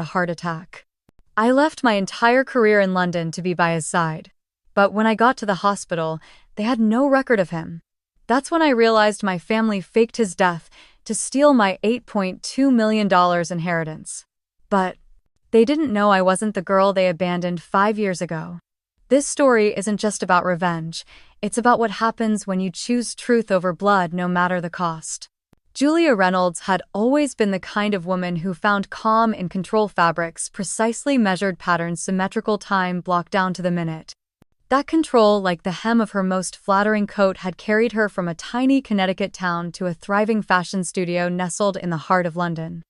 a heart attack. I left my entire career in London to be by his side. But when I got to the hospital, they had no record of him. That's when I realized my family faked his death to steal my $8.2 million inheritance. But they didn't know I wasn't the girl they abandoned 5 years ago. This story isn't just about revenge, it's about what happens when you choose truth over blood no matter the cost. Julia Reynolds had always been the kind of woman who found calm in control fabrics, precisely measured patterns, symmetrical time blocked down to the minute. That control, like the hem of her most flattering coat, had carried her from a tiny Connecticut town to a thriving fashion studio nestled in the heart of London.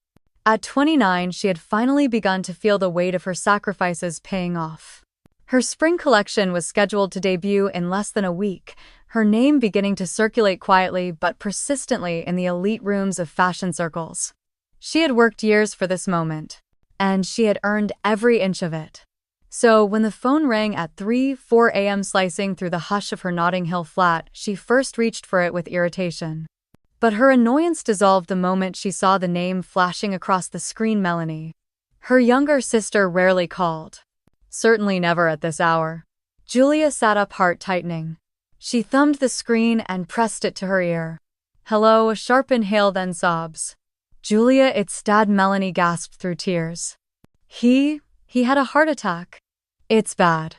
At 29, she had finally begun to feel the weight of her sacrifices paying off. Her spring collection was scheduled to debut in less than a week, her name beginning to circulate quietly but persistently in the elite rooms of fashion circles. She had worked years for this moment, and she had earned every inch of it. So when the phone rang at 3:04 a.m. slicing through the hush of her Notting Hill flat, she first reached for it with irritation. But her annoyance dissolved the moment she saw the name flashing across the screen. Melanie. Her younger sister rarely called. Certainly never at this hour. Julia sat up, heart tightening. She thumbed the screen and pressed it to her ear. Hello, a sharp inhale, then sobs. Julia, it's Dad. Melanie gasped through tears. He had a heart attack. It's bad.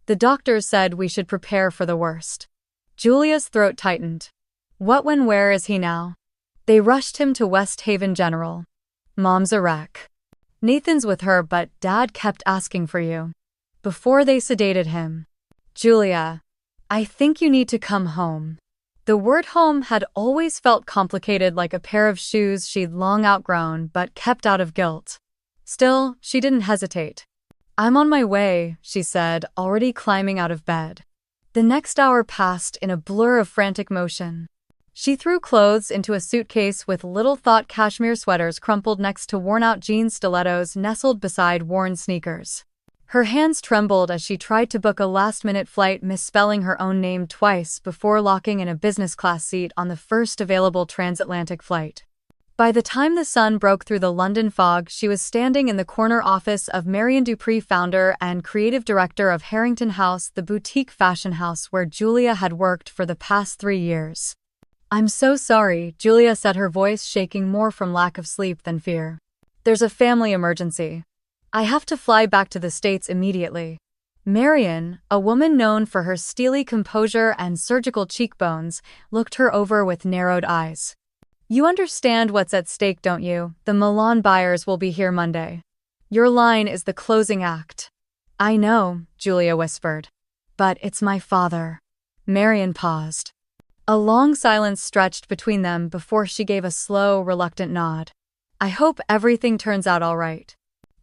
The doctors said we should prepare for the worst. Julia's throat tightened. What, when, where is he now? They rushed him to West Haven General. Mom's a wreck. Nathan's with her, but Dad kept asking for you. Before they sedated him. Julia, I think you need to come home. The word home had always felt complicated, like a pair of shoes she'd long outgrown but kept out of guilt. Still, she didn't hesitate. I'm on my way, she said, already climbing out of bed. The next hour passed in a blur of frantic motion. She threw clothes into a suitcase with little thought, cashmere sweaters crumpled next to worn-out jeans, stilettos nestled beside worn sneakers. Her hands trembled as she tried to book a last-minute flight, misspelling her own name twice before locking in a business-class seat on the first available transatlantic flight. By the time the sun broke through the London fog, she was standing in the corner office of Marion Dupree, founder and creative director of Harrington House, the boutique fashion house where Julia had worked for the past 3 years. I'm so sorry, Julia said, her voice shaking more from lack of sleep than fear. There's a family emergency. I have to fly back to the States immediately. Marion, a woman known for her steely composure and surgical cheekbones, looked her over with narrowed eyes. You understand what's at stake, don't you? The Milan buyers will be here Monday. Your line is the closing act. I know, Julia whispered. But it's my father. Marion paused. A long silence stretched between them before she gave a slow, reluctant nod. I hope everything turns out all right.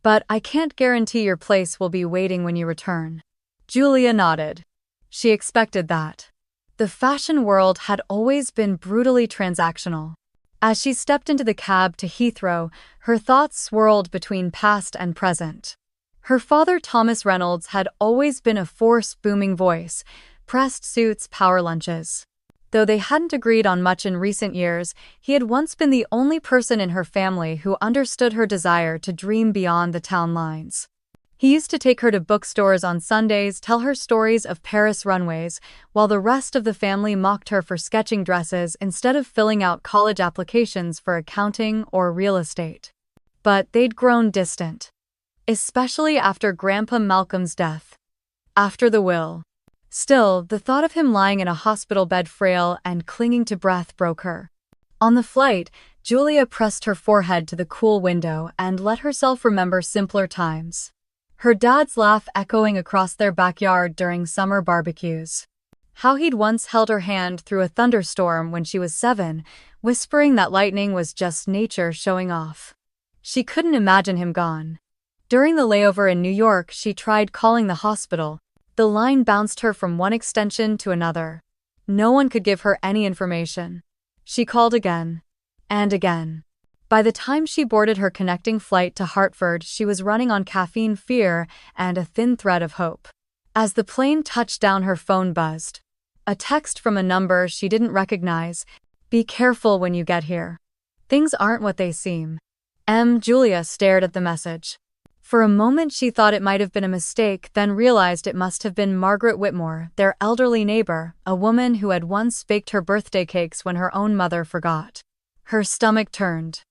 But I can't guarantee your place will be waiting when you return. Julia nodded. She expected that. The fashion world had always been brutally transactional. As she stepped into the cab to Heathrow, her thoughts swirled between past and present. Her father, Thomas Reynolds, had always been a force, booming voice, pressed suits, power lunches. Though they hadn't agreed on much in recent years, he had once been the only person in her family who understood her desire to dream beyond the town lines. He used to take her to bookstores on Sundays, tell her stories of Paris runways, while the rest of the family mocked her for sketching dresses instead of filling out college applications for accounting or real estate. But they'd grown distant. Especially after Grandpa Malcolm's death. After the will. Still, the thought of him lying in a hospital bed, frail and clinging to breath, broke her. On the flight, Julia pressed her forehead to the cool window and let herself remember simpler times. Her dad's laugh echoing across their backyard during summer barbecues. How he'd once held her hand through a thunderstorm when she was 7, whispering that lightning was just nature showing off. She couldn't imagine him gone. During the layover in New York, she tried calling the hospital. The line bounced her from one extension to another. No one could give her any information. She called again. And again. By the time she boarded her connecting flight to Hartford, she was running on caffeine, fear, and a thin thread of hope. As the plane touched down, her phone buzzed. A text from a number she didn't recognize. Be careful when you get here. Things aren't what they seem. Julia stared at the message. For a moment she thought it might have been a mistake, then realized it must have been Margaret Whitmore, their elderly neighbor, a woman who had once baked her birthday cakes when her own mother forgot. Her stomach turned.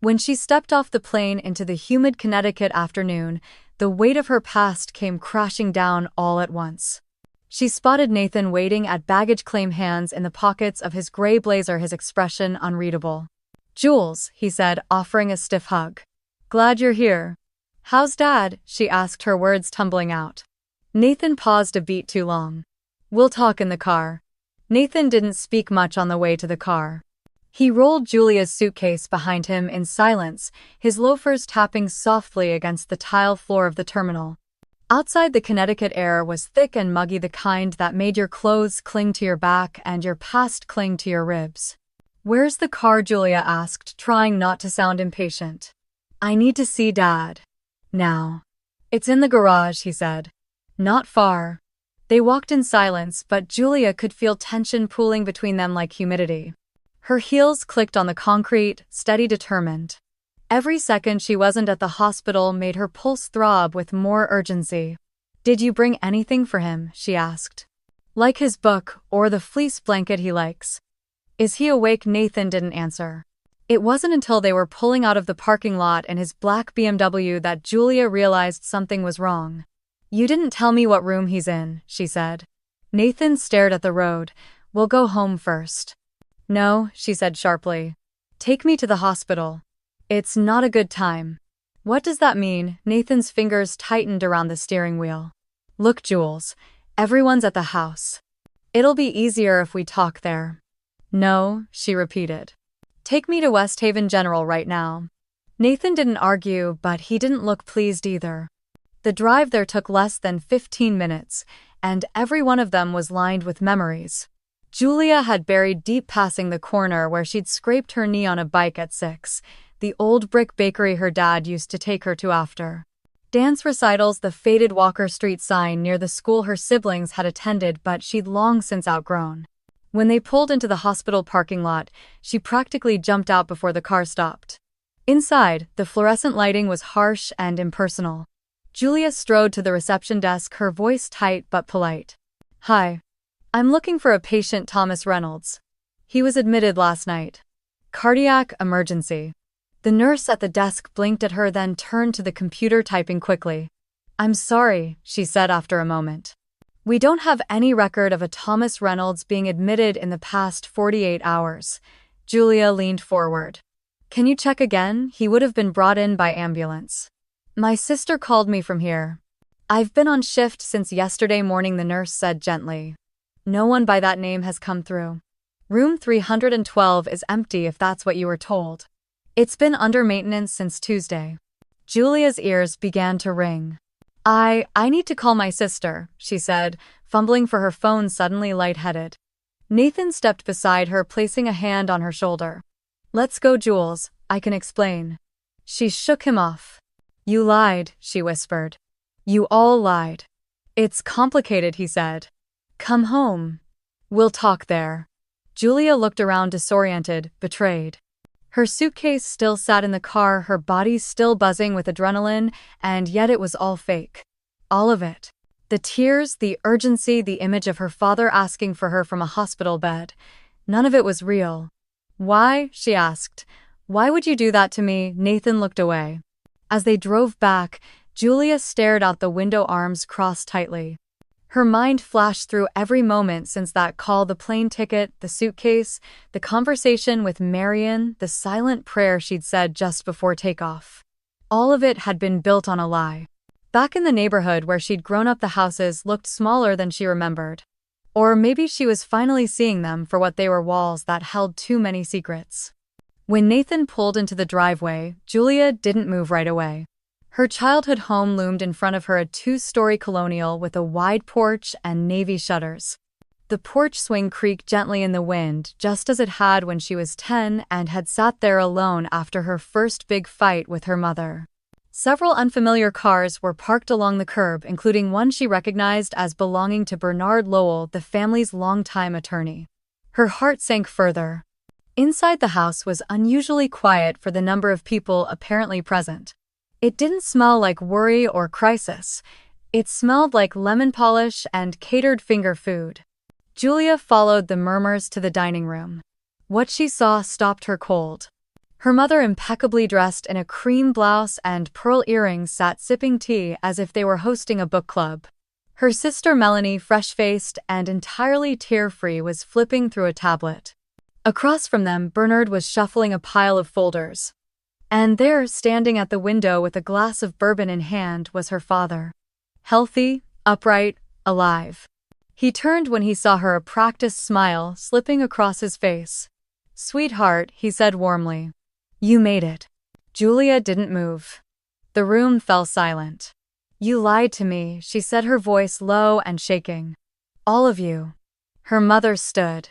When she stepped off the plane into the humid Connecticut afternoon, the weight of her past came crashing down all at once. She spotted Nathan waiting at baggage claim, hands in the pockets of his gray blazer, his expression unreadable. "Jules," he said, offering a stiff hug. "Glad you're here." "How's Dad?" she asked, her words tumbling out. Nathan paused a beat too long. "We'll talk in the car." Nathan didn't speak much on the way to the car. He rolled Julia's suitcase behind him in silence, his loafers tapping softly against the tile floor of the terminal. Outside, the Connecticut air was thick and muggy, the kind that made your clothes cling to your back and your past cling to your ribs. "Where's the car?" Julia asked, trying not to sound impatient. "I need to see Dad. Now." "It's in the garage," he said. "Not far." They walked in silence, but Julia could feel tension pooling between them like humidity. Her heels clicked on the concrete, steady, determined. Every second she wasn't at the hospital made her pulse throb with more urgency. "Did you bring anything for him?" she asked. "Like his book, or the fleece blanket he likes." "Is he awake?" Nathan didn't answer. It wasn't until they were pulling out of the parking lot in his black BMW that Julia realized something was wrong. "You didn't tell me what room he's in," she said. Nathan stared at the road. "We'll go home first." "No," she said sharply. "Take me to the hospital." "It's not a good time." "What does that mean?" Nathan's fingers tightened around the steering wheel. "Look, Jules, everyone's at the house. It'll be easier if we talk there." "No," she repeated. "Take me to West Haven General right now." Nathan didn't argue, but he didn't look pleased either. The drive there took less than 15 minutes, and every one of them was lined with memories. Julia had buried deep, passing the corner where she'd scraped her knee on a bike at 6, the old brick bakery her dad used to take her to after dance recitals, the faded Walker Street sign near the school her siblings had attended but she'd long since outgrown. When they pulled into the hospital parking lot, she practically jumped out before the car stopped. Inside, the fluorescent lighting was harsh and impersonal. Julia strode to the reception desk, her voice tight but polite. "Hi. I'm looking for a patient, Thomas Reynolds. He was admitted last night. Cardiac emergency." The nurse at the desk blinked at her, then turned to the computer, typing quickly. "I'm sorry," she said after a moment. "We don't have any record of a Thomas Reynolds being admitted in the past 48 hours. Julia leaned forward. "Can you check again? He would have been brought in by ambulance. My sister called me from here. I've been on shift since yesterday morning," the nurse said gently. "No one by that name has come through. Room 312 is empty if that's what you were told. It's been under maintenance since Tuesday." Julia's ears began to ring. I need to call my sister," she said, fumbling for her phone, suddenly lightheaded. Nathan stepped beside her, placing a hand on her shoulder. "Let's go, Jules, I can explain." She shook him off. "You lied," she whispered. "You all lied." "It's complicated," he said. "Come home. We'll talk there." Julia looked around, disoriented, betrayed. Her suitcase still sat in the car, her body still buzzing with adrenaline, and yet it was all fake. All of it. The tears, the urgency, the image of her father asking for her from a hospital bed. None of it was real. "Why?" she asked. "Why would you do that to me?" Nathan looked away. As they drove back, Julia stared out the window, arms crossed tightly. Her mind flashed through every moment since that call, the plane ticket, the suitcase, the conversation with Marion, the silent prayer she'd said just before takeoff. All of it had been built on a lie. Back in the neighborhood where she'd grown up, the houses looked smaller than she remembered. Or maybe she was finally seeing them for what they were, walls that held too many secrets. When Nathan pulled into the driveway, Julia didn't move right away. Her childhood home loomed in front of her, a 2-story colonial with a wide porch and navy shutters. The porch swing creaked gently in the wind, just as it had when she was 10 and had sat there alone after her first big fight with her mother. Several unfamiliar cars were parked along the curb, including one she recognized as belonging to Bernard Lowell, the family's longtime attorney. Her heart sank further. Inside, the house was unusually quiet for the number of people apparently present. It didn't smell like worry or crisis. It smelled like lemon polish and catered finger food. Julia followed the murmurs to the dining room. What she saw stopped her cold. Her mother, impeccably dressed in a cream blouse and pearl earrings, sat sipping tea as if they were hosting a book club. Her sister Melanie, fresh-faced and entirely tear-free, was flipping through a tablet. Across from them, Bernard was shuffling a pile of folders. And there, standing at the window with a glass of bourbon in hand, was her father. Healthy, upright, alive. He turned when he saw her, a practiced smile slipping across his face. "Sweetheart," he said warmly. "You made it." Julia didn't move. The room fell silent. "You lied to me," she said, her voice low and shaking. "All of you." Her mother stood.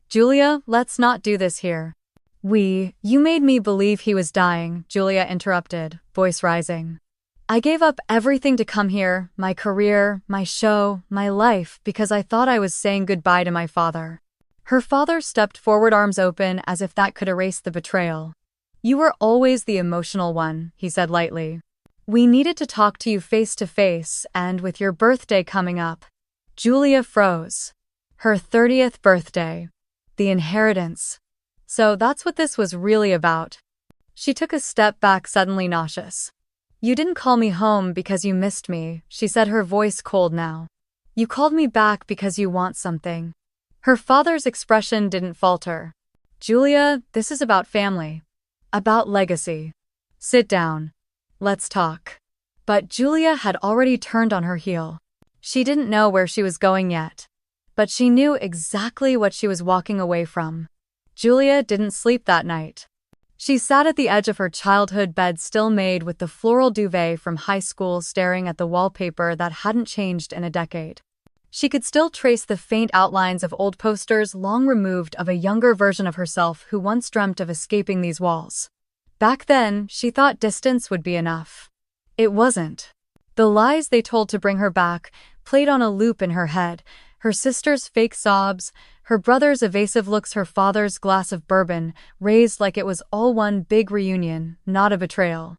"Julia, let's not do this here." You made me believe he was dying," Julia interrupted, voice rising. "I gave up everything to come here, my career, my show, my life, because I thought I was saying goodbye to my father." Her father stepped forward, arms open, as if that could erase the betrayal. "You were always the emotional one," he said lightly. "We needed to talk to you face to face, and with your birthday coming up." Julia froze. Her 30th birthday. The inheritance. So that's what this was really about. She took a step back, suddenly nauseous. "You didn't call me home because you missed me," she said, her voice cold now. "You called me back because you want something." Her father's expression didn't falter. "Julia, this is about family. About legacy. Sit down. Let's talk." But Julia had already turned on her heel. She didn't know where she was going yet. But she knew exactly what she was walking away from. Julia didn't sleep that night. She sat at the edge of her childhood bed, still made with the floral duvet from high school, staring at the wallpaper that hadn't changed in a decade. She could still trace the faint outlines of old posters, long removed, of a younger version of herself who once dreamt of escaping these walls. Back then, she thought distance would be enough. It wasn't. The lies they told to bring her back played on a loop in her head, her sister's fake sobs, her brother's evasive looks, her father's glass of bourbon, raised like it was all one big reunion, not a betrayal.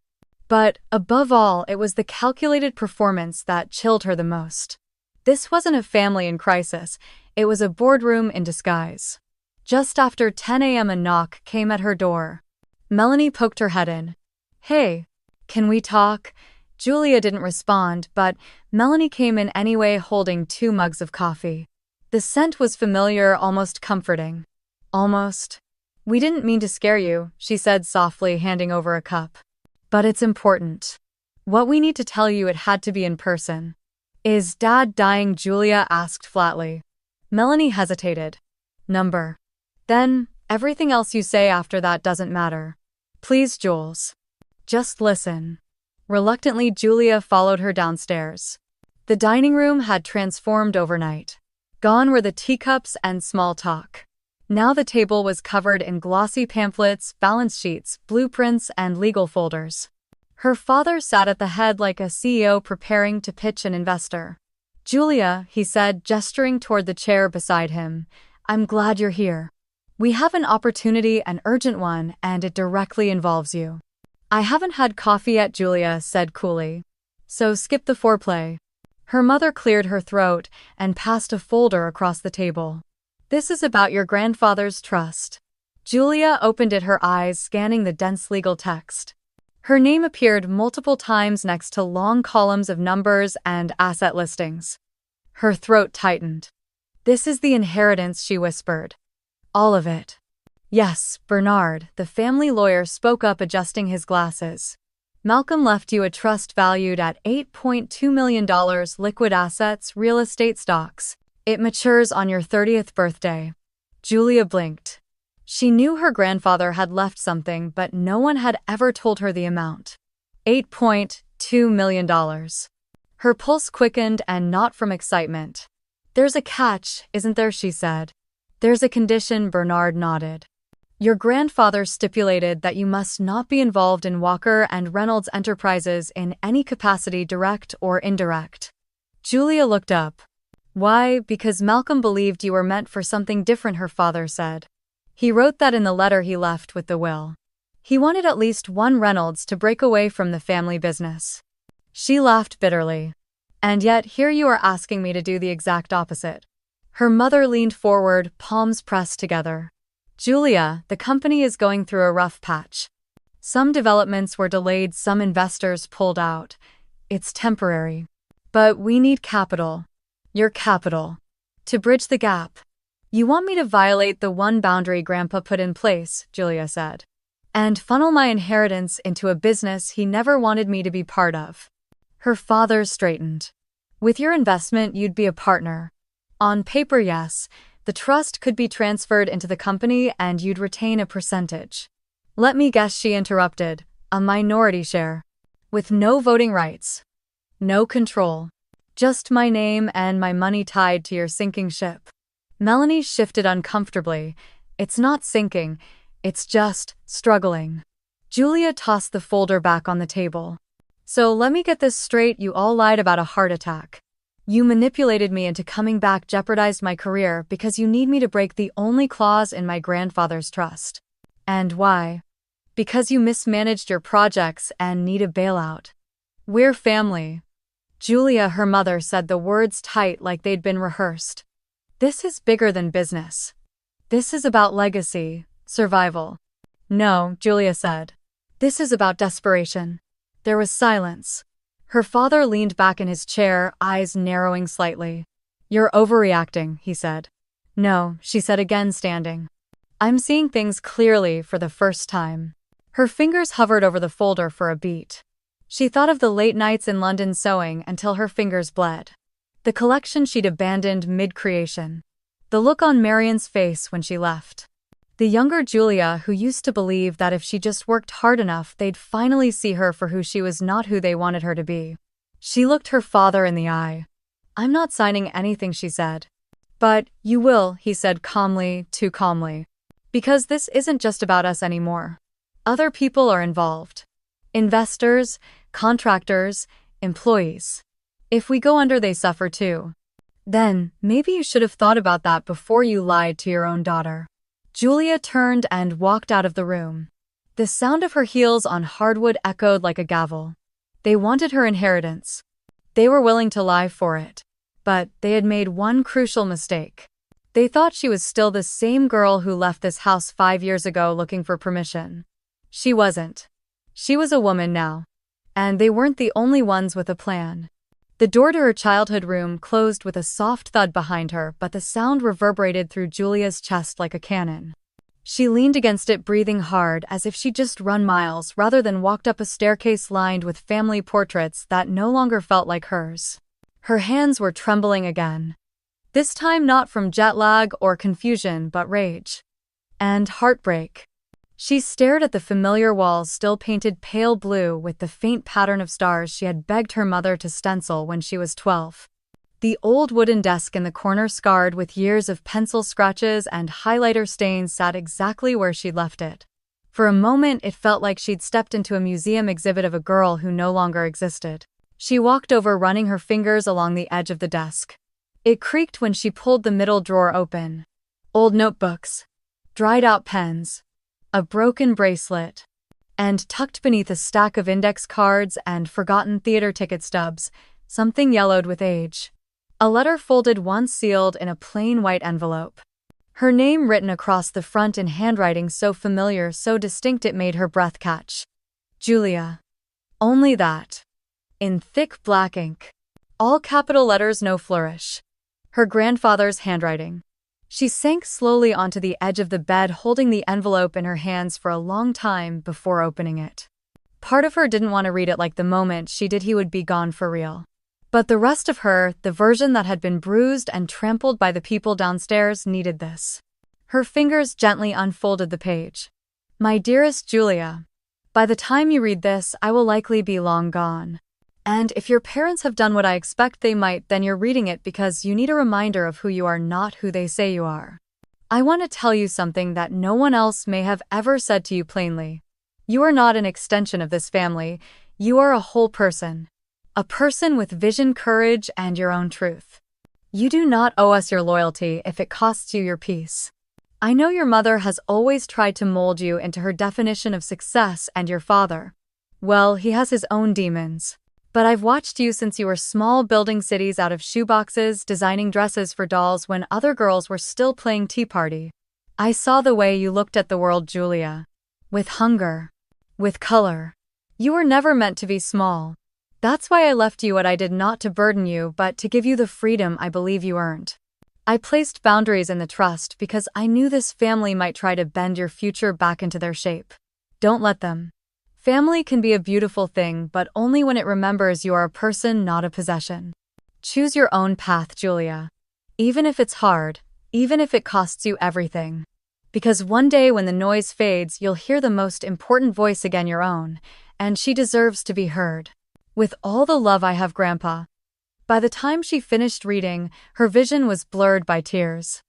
But, above all, it was the calculated performance that chilled her the most. This wasn't a family in crisis, it was a boardroom in disguise. Just after 10 a.m. a knock came at her door. Melanie poked her head in. "Hey, can we talk?" Julia didn't respond, but Melanie came in anyway, holding 2 mugs of coffee. The scent was familiar, almost comforting. "Almost. We didn't mean to scare you," she said softly, handing over a cup. "But it's important. What we need to tell you, it had to be in person." "Is Dad dying?" Julia asked flatly. Melanie hesitated. "Number. Then, everything else you say after that doesn't matter. Please, Jules. Just listen." Reluctantly, Julia followed her downstairs. The dining room had transformed overnight. Gone were the teacups and small talk. Now the table was covered in glossy pamphlets, balance sheets, blueprints, and legal folders. Her father sat at the head like a CEO preparing to pitch an investor. "Julia," he said, gesturing toward the chair beside him, "I'm glad you're here. We have an opportunity, an urgent one, and it directly involves you." "I haven't had coffee yet," Julia said coolly. "So skip the foreplay." Her mother cleared her throat and passed a folder across the table. "This is about your grandfather's trust." Julia opened it, her eyes scanning the dense legal text. Her name appeared multiple times next to long columns of numbers and asset listings. Her throat tightened. "This is the inheritance," she whispered. "All of it." "Yes, Bernard," the family lawyer spoke up, adjusting his glasses. "Malcolm left you a trust valued at $8.2 million, liquid assets, real estate, stocks. It matures on your 30th birthday." Julia blinked. She knew her grandfather had left something, but no one had ever told her the amount. $8.2 million. Her pulse quickened, and not from excitement. "There's a catch, isn't there?" she said. "There's a condition," Bernard nodded. "Your grandfather stipulated that you must not be involved in Walker and Reynolds Enterprises in any capacity, direct or indirect." Julia looked up. "Why?" "Because Malcolm believed you were meant for something different," her father said. "He wrote that in the letter he left with the will. He wanted at least one Reynolds to break away from the family business. She laughed bitterly. And yet, here you are asking me to do the exact opposite. Her mother leaned forward, palms pressed together. Julia, the company is going through a rough patch. Some developments were delayed, some investors pulled out. It's temporary. But we need capital. Your capital. To bridge the gap. You want me to violate the one boundary Grandpa put in place, Julia said. And funnel my inheritance into a business he never wanted me to be part of. Her father straightened. With your investment, you'd be a partner. On paper, yes. The trust could be transferred into the company and you'd retain a percentage. Let me guess, she interrupted. A minority share. With no voting rights. No control. Just my name and my money tied to your sinking ship. Melanie shifted uncomfortably. It's not sinking. It's just struggling. Julia tossed the folder back on the table. So let me get this straight, you all lied about a heart attack. You manipulated me into coming back, jeopardized my career because you need me to break the only clause in my grandfather's trust. And why? Because you mismanaged your projects and need a bailout. We're family. Julia, her mother, said the words tight like they'd been rehearsed. This is bigger than business. This is about legacy, survival. No, Julia said. This is about desperation. There was silence. Her father leaned back in his chair, eyes narrowing slightly. You're overreacting, he said. No, she said again, standing. I'm seeing things clearly for the first time. Her fingers hovered over the folder for a beat. She thought of the late nights in London sewing until her fingers bled. The collection she'd abandoned mid-creation. The look on Marian's face when she left. The younger Julia, who used to believe that if she just worked hard enough, they'd finally see her for who she was, not who they wanted her to be. She looked her father in the eye. I'm not signing anything, she said. But you will, he said calmly, too calmly. Because this isn't just about us anymore. Other people are involved. Investors, contractors, employees. If we go under, they suffer too. Then, maybe you should have thought about that before you lied to your own daughter. Julia turned and walked out of the room. The sound of her heels on hardwood echoed like a gavel. They wanted her inheritance. They were willing to lie for it. But they had made one crucial mistake. They thought she was still the same girl who left this house 5 years ago looking for permission. She wasn't. She was a woman now. And they weren't the only ones with a plan. The door to her childhood room closed with a soft thud behind her, but the sound reverberated through Julia's chest like a cannon. She leaned against it, breathing hard, as if she'd just run miles rather than walked up a staircase lined with family portraits that no longer felt like hers. Her hands were trembling again. This time not from jet lag or confusion, but rage. And heartbreak. She stared at the familiar walls, still painted pale blue with the faint pattern of stars she had begged her mother to stencil when she was 12. The old wooden desk in the corner, scarred with years of pencil scratches and highlighter stains, sat exactly where she'd left it. For a moment, it felt like she'd stepped into a museum exhibit of a girl who no longer existed. She walked over, running her fingers along the edge of the desk. It creaked when she pulled the middle drawer open. Old notebooks. Dried-out pens. A broken bracelet. And tucked beneath a stack of index cards and forgotten theater ticket stubs, something yellowed with age. A letter folded once, sealed in a plain white envelope. Her name written across the front in handwriting so familiar, so distinct it made her breath catch. Julia. Only that. In thick black ink. All capital letters, no flourish. Her grandfather's handwriting. She sank slowly onto the edge of the bed, holding the envelope in her hands for a long time before opening it. Part of her didn't want to read it, like the moment she did he would be gone for real. But the rest of her, the version that had been bruised and trampled by the people downstairs, needed this. Her fingers gently unfolded the page. My dearest Julia, by the time you read this, I will likely be long gone. And if your parents have done what I expect they might, then you're reading it because you need a reminder of who you are, not who they say you are. I want to tell you something that no one else may have ever said to you plainly. You are not an extension of this family. You are a whole person. A person with vision, courage, and your own truth. You do not owe us your loyalty if it costs you your peace. I know your mother has always tried to mold you into her definition of success, and your father, well, he has his own demons. But I've watched you since you were small, building cities out of shoeboxes, designing dresses for dolls when other girls were still playing Tea Party. I saw the way you looked at the world, Julia. With hunger. With color. You were never meant to be small. That's why I left you what I did, not to burden you but to give you the freedom I believe you earned. I placed boundaries in the trust because I knew this family might try to bend your future back into their shape. Don't let them. Family can be a beautiful thing, but only when it remembers you are a person, not a possession. Choose your own path, Julia. Even if it's hard, even if it costs you everything. Because one day when the noise fades, you'll hear the most important voice again, your own, and she deserves to be heard. With all the love I have, Grandpa. By the time she finished reading, her vision was blurred by tears.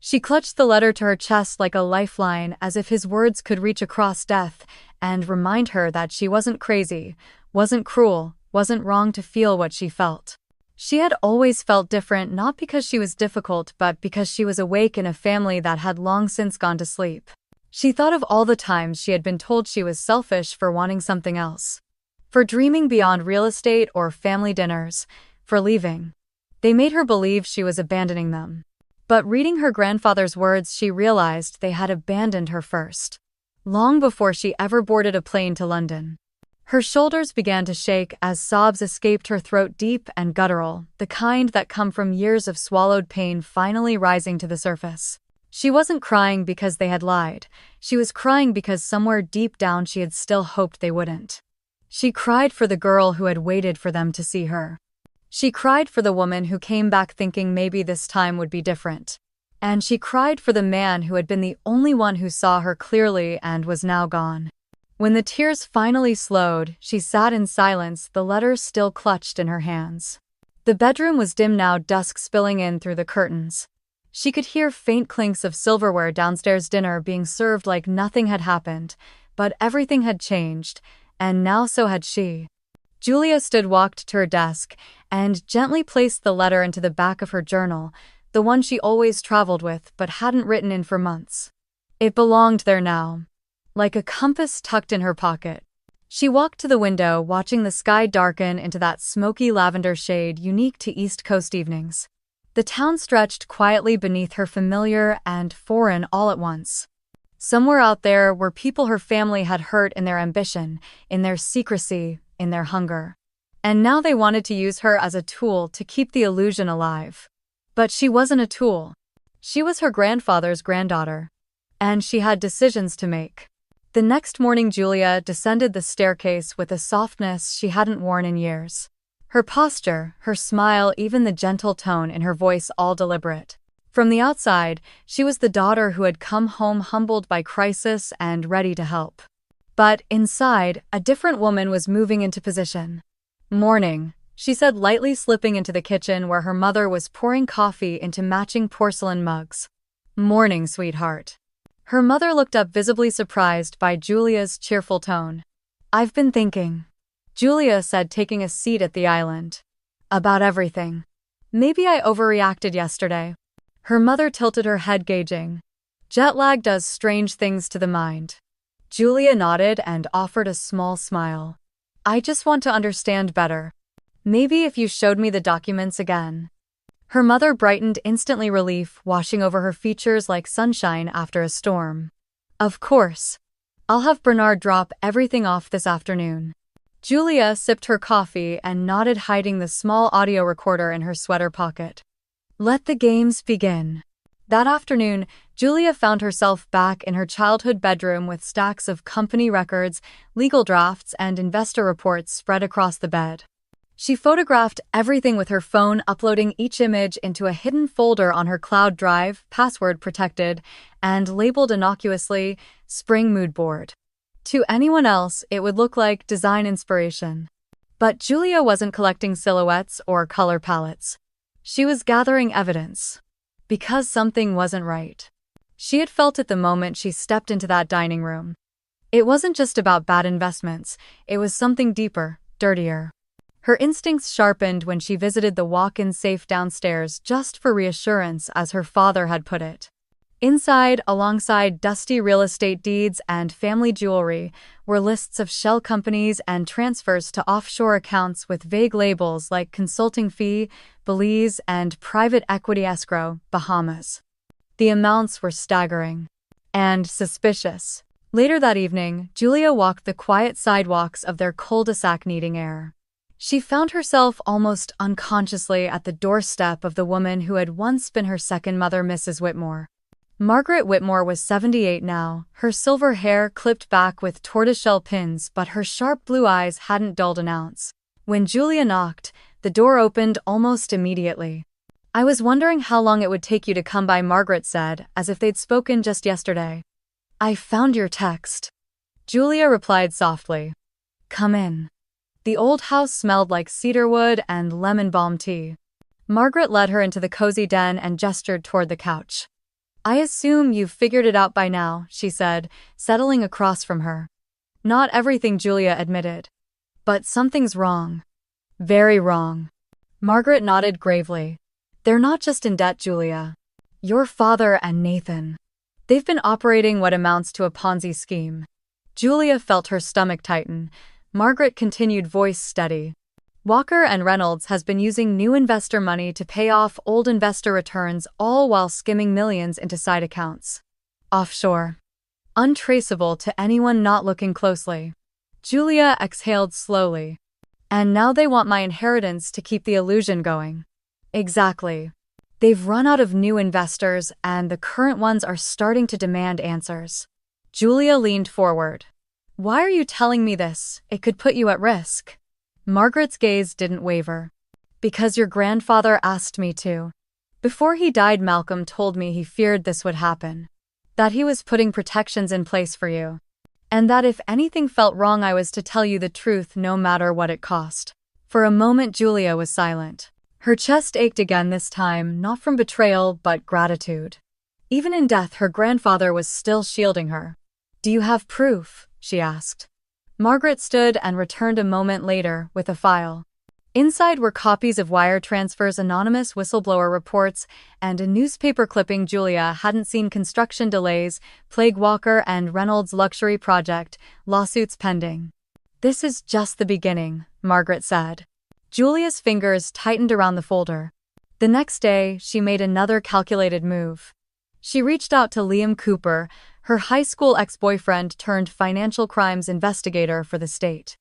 She clutched the letter to her chest like a lifeline, as if his words could reach across death and remind her that she wasn't crazy, wasn't cruel, wasn't wrong to feel what she felt. She had always felt different, not because she was difficult, but because she was awake in a family that had long since gone to sleep. She thought of all the times she had been told she was selfish for wanting something else. For dreaming beyond real estate or family dinners. For leaving. They made her believe she was abandoning them. But reading her grandfather's words, she realized they had abandoned her first. Long before she ever boarded a plane to London. Her shoulders began to shake as sobs escaped her throat, deep and guttural, the kind that come from years of swallowed pain finally rising to the surface. She wasn't crying because they had lied. She was crying because somewhere deep down she had still hoped they wouldn't. She cried for the girl who had waited for them to see her. She cried for the woman who came back thinking maybe this time would be different. And she cried for the man who had been the only one who saw her clearly and was now gone. When the tears finally slowed, she sat in silence, the letter still clutched in her hands. The bedroom was dim now, dusk spilling in through the curtains. She could hear faint clinks of silverware downstairs, dinner being served like nothing had happened, but everything had changed, and now so had she. Julia walked to her desk and gently placed the letter into the back of her journal, the one she always traveled with but hadn't written in for months. It belonged there now, like a compass tucked in her pocket. She walked to the window, watching the sky darken into that smoky lavender shade unique to East Coast evenings. The town stretched quietly beneath her, familiar and foreign all at once. Somewhere out there were people her family had hurt in their ambition, in their secrecy, in their hunger. And now they wanted to use her as a tool to keep the illusion alive. But she wasn't a tool. She was her grandfather's granddaughter. And she had decisions to make. The next morning, Julia descended the staircase with a softness she hadn't worn in years. Her posture, her smile, even the gentle tone in her voice, all deliberate. From the outside, she was the daughter who had come home humbled by crisis and ready to help. But inside, a different woman was moving into position. "Morning," she said lightly, slipping into the kitchen where her mother was pouring coffee into matching porcelain mugs. "Morning, sweetheart." Her mother looked up, visibly surprised by Julia's cheerful tone. "I've been thinking," Julia said, taking a seat at the island. "About everything. Maybe I overreacted yesterday." Her mother tilted her head, gauging. Jet lag does strange things to the mind. Julia nodded and offered a small smile. "I just want to understand better. Maybe if you showed me the documents again." Her mother brightened, instantly, relief washing over her features like sunshine after a storm. "Of course. I'll have Bernard drop everything off this afternoon." Julia sipped her coffee and nodded, hiding the small audio recorder in her sweater pocket. Let the games begin. That afternoon, Julia found herself back in her childhood bedroom with stacks of company records, legal drafts, and investor reports spread across the bed. She photographed everything with her phone, uploading each image into a hidden folder on her cloud drive, password protected, and labeled innocuously, Spring Mood Board. To anyone else, it would look like design inspiration. But Julia wasn't collecting silhouettes or color palettes. She was gathering evidence. Because something wasn't right. She had felt it the moment she stepped into that dining room. It wasn't just about bad investments, it was something deeper, dirtier. Her instincts sharpened when she visited the walk-in safe downstairs, just for reassurance, as her father had put it. Inside, alongside dusty real estate deeds and family jewelry, were lists of shell companies and transfers to offshore accounts with vague labels like consulting fee, Belize, and private equity escrow, Bahamas. The amounts were staggering and suspicious. Later that evening, Julia walked the quiet sidewalks of their cul-de-sac needing air. She found herself almost unconsciously at the doorstep of the woman who had once been her second mother, Mrs. Whitmore. Margaret Whitmore was 78 now, her silver hair clipped back with tortoiseshell pins, but her sharp blue eyes hadn't dulled an ounce. When Julia knocked, the door opened almost immediately. "I was wondering how long it would take you to come by," Margaret said, as if they'd spoken just yesterday. "I found your text," Julia replied softly. "Come in." The old house smelled like cedarwood and lemon balm tea. Margaret led her into the cozy den and gestured toward the couch. "I assume you've figured it out by now," she said, settling across from her. "Not everything," Julia admitted. "But something's wrong. Very wrong." Margaret nodded gravely. "They're not just in debt, Julia. Your father and Nathan. They've been operating what amounts to a Ponzi scheme." Julia felt her stomach tighten. Margaret continued, voice steady. "Walker and Reynolds has been using new investor money to pay off old investor returns, all while skimming millions into side accounts. Offshore. Untraceable to anyone not looking closely." Julia exhaled slowly. "And now they want my inheritance to keep the illusion going." "Exactly. They've run out of new investors, and the current ones are starting to demand answers." Julia leaned forward. "Why are you telling me this? It could put you at risk." Margaret's gaze didn't waver. "Because your grandfather asked me to. Before he died, Malcolm told me he feared this would happen. That he was putting protections in place for you. And that if anything felt wrong, I was to tell you the truth no matter what it cost." For a moment, Julia was silent. Her chest ached again, this time not from betrayal but gratitude. Even in death, her grandfather was still shielding her. "Do you have proof?" she asked. Margaret stood and returned a moment later with a file. Inside were copies of wire transfers, anonymous whistleblower reports, and a newspaper clipping Julia hadn't seen. Construction delays, plague Walker and Reynolds' luxury project, lawsuits pending. "This is just the beginning," Margaret said. Julia's fingers tightened around the folder. The next day, she made another calculated move. She reached out to Liam Cooper, her high school ex-boyfriend turned financial crimes investigator for the state.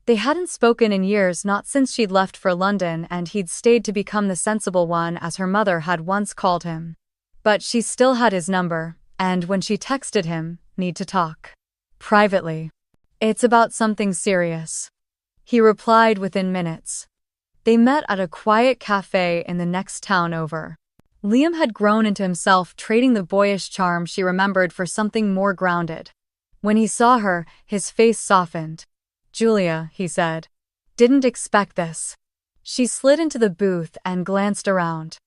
They hadn't spoken in years, not since she'd left for London and he'd stayed to become the sensible one, as her mother had once called him. But she still had his number, and when she texted him, "Need to talk. Privately. It's about something serious." He replied within minutes. They met at a quiet cafe in the next town over. Liam had grown into himself, trading the boyish charm she remembered for something more grounded. When he saw her, his face softened. "Julia," he said. "Didn't expect this." She slid into the booth and glanced around.